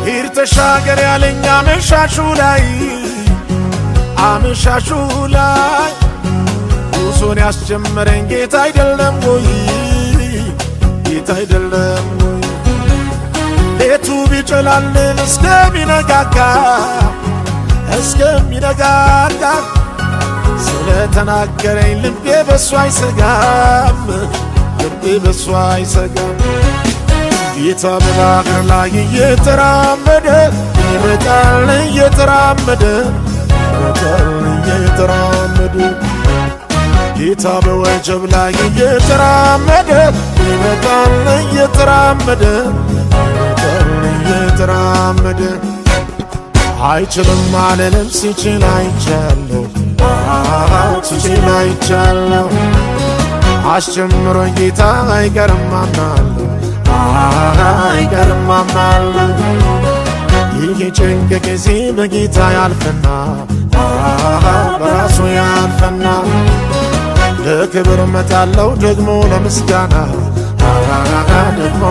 ሂድ ተሻገር ያለኝ አመሻሹ ላይ ጉዞን ያስጀመረኝ ጌታ አይደለም ወይ? ጌታ አይደለም ወይ? ሌቱ ቢጨላልም እስከሚነጋጋ ስለተናገረኝ ልቤ በሱ አይሰጋም፣ ልቤ በሱ አይሰጋም። ጌታ በባህር ላይ እየተራመደ ይመጣል፣ እየተራመደ ጌታ በወጀብ ላይ እየተራመደ ይመጣል፣ እየተራመደ አይችልም አልልም ሲችል አይቻለሁ አስጀምሮኝ ጌታ አይቀርም አምናለሁ ይህ ጭንቅ ጊዜ በጌታ ያልፍና በራሱ ያልፍና ለክብር መጣለው ደግሞ ለምስጋና ደግሞ